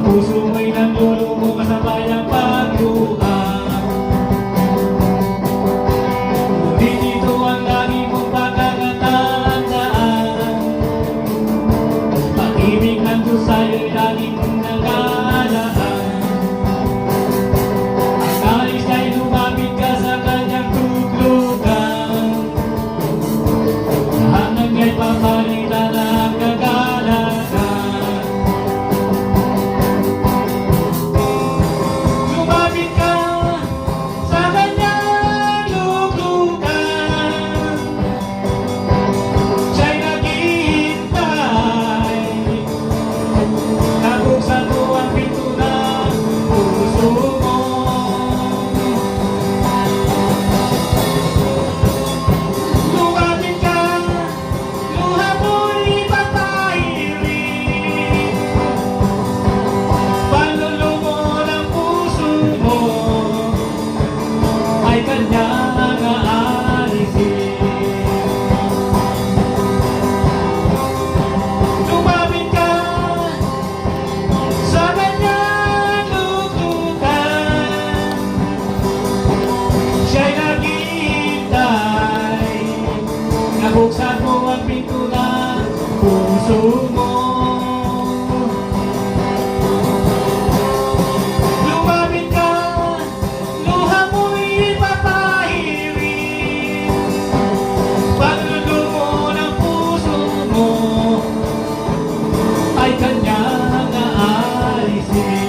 puso mo'y naglulumo kasabay ang pagluha. Ngunit ito ang lagi mong pagkakatandaan, pag-ibig ng Diyos sa'yo'y lagi mong nagalaan. Ang nais na'y lumapit ka sa kanyang tuglugan, hanggang nga'y papalitan ang kagalakan. Lumapit ka sa kanyang tuglugan, siya'y naghihintay, nabuksan mo ang pinto ng puso mo. Lumapit ka, luha mo'y papahirin, panlulumo ng puso mo ay kanyang aalisin. Lumapit ka sa kanyang tuglugan, siya'y naghihintay, nabuksan mo ang pinto ng puso mo. Lumapit ka, luha mo'y papahirin, panlulumo ng puso mo ay kanyang aalisin.